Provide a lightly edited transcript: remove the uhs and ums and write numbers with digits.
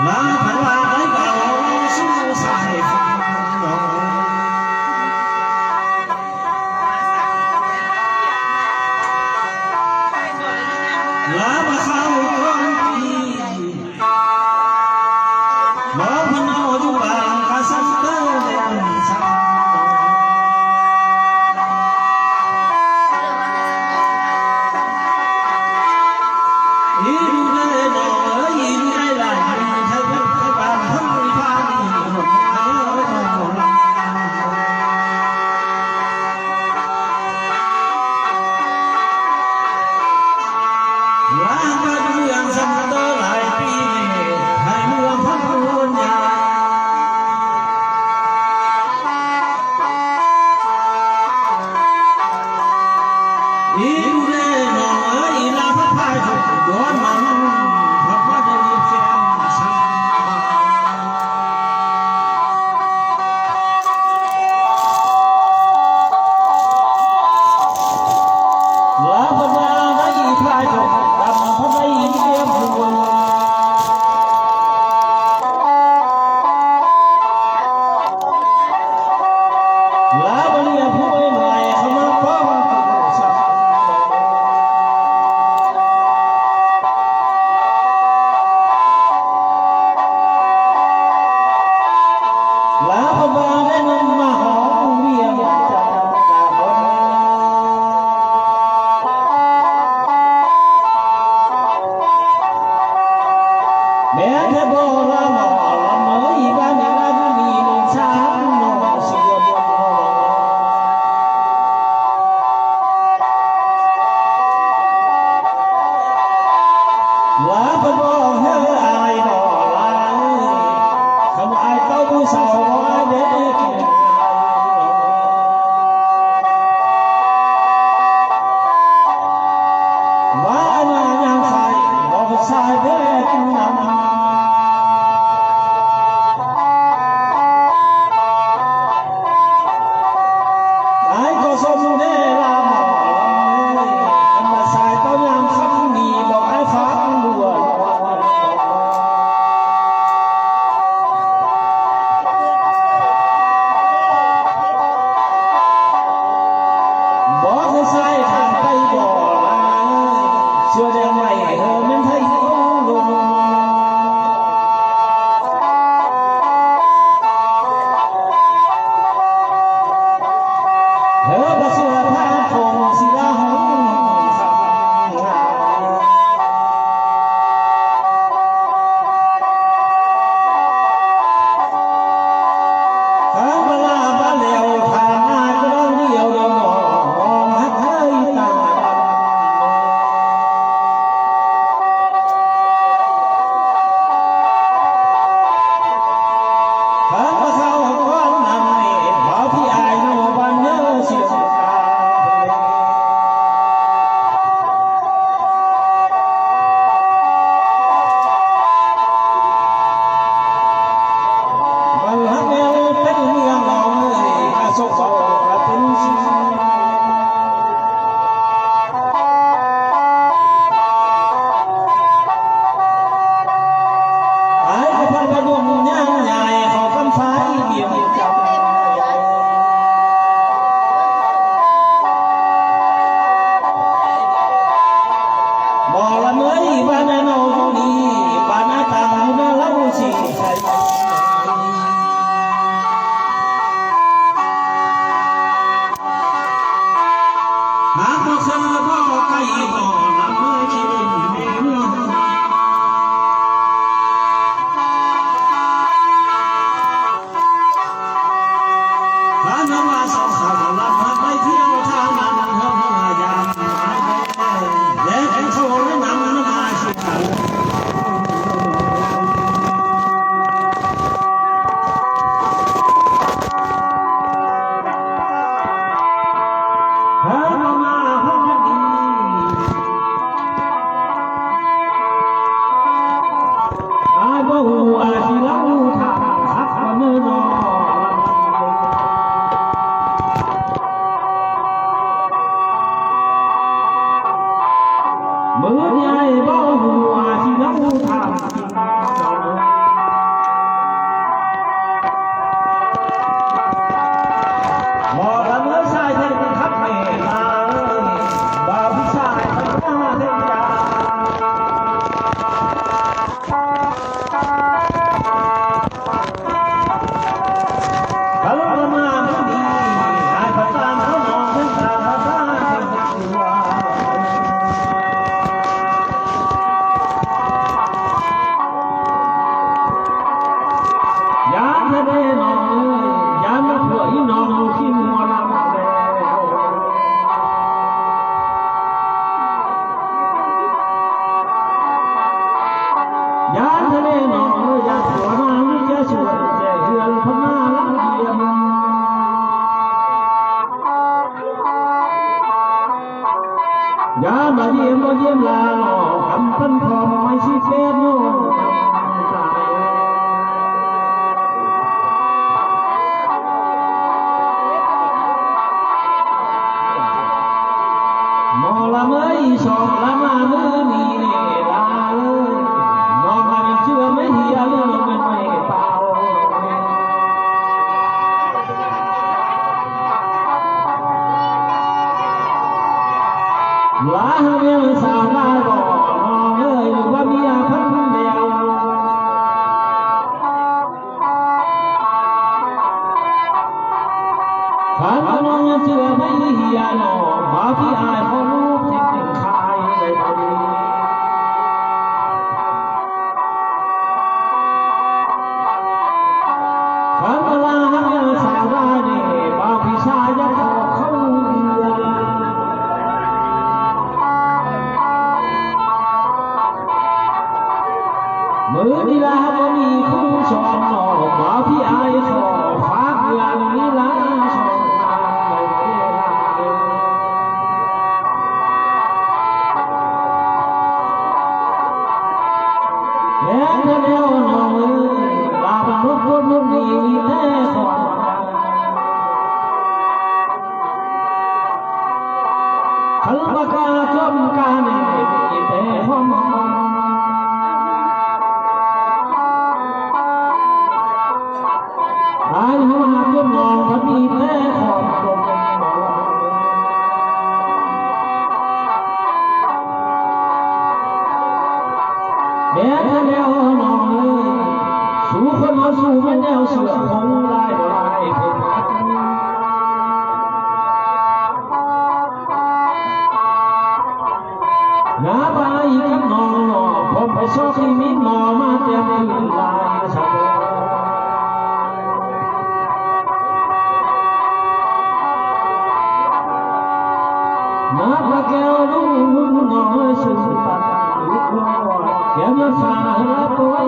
Hãy subscribe cho kênh Ghiền Mì Gõ để không bỏ lỡ เยี่ยมลาคำพันพร้อมไม่สิเฟนโนมอละไม่ชอบละมาเมื่อนี้ลาเลยมองมาเป็นเชื่อไม่เหี่ยวเรื่องมันไม่เปล่าลาเมียสาวลาก่อนมองเอ้ยว่ามีอาพันเดียวพันน้องเชื่อไม่เหี่ยวหนอมาพี่อายเขาลูกที่เป็นชายในตอนนี้พันลาเมียสาวลาเนี่ยบ่าวพี่ชายจะขอเขามือนีลาบ่มีผู้ชมหนอบ่าวพี่อายขอฝากเงินนีลาชมงานในเวลาแล้วเธอเดียวหนอลาบ้านรถรุ่นนี้แท้ขอขันปากกาจมกาเนมีแต่ห้องอายหัวจมนองพันมีแต่ขอบลมแม้เธอเดียวหนอสู้คนมาสู้ไม่แนวเสือคงลายบ่ลายเป็นน้าไปกับน้องหนอผมไปชอบที่มีหนอมาเต็มพื้นลายชาน้าพระแก้วรุ่งหนอสุดปัดลุกล้อแก้วมาฝาละปล่อย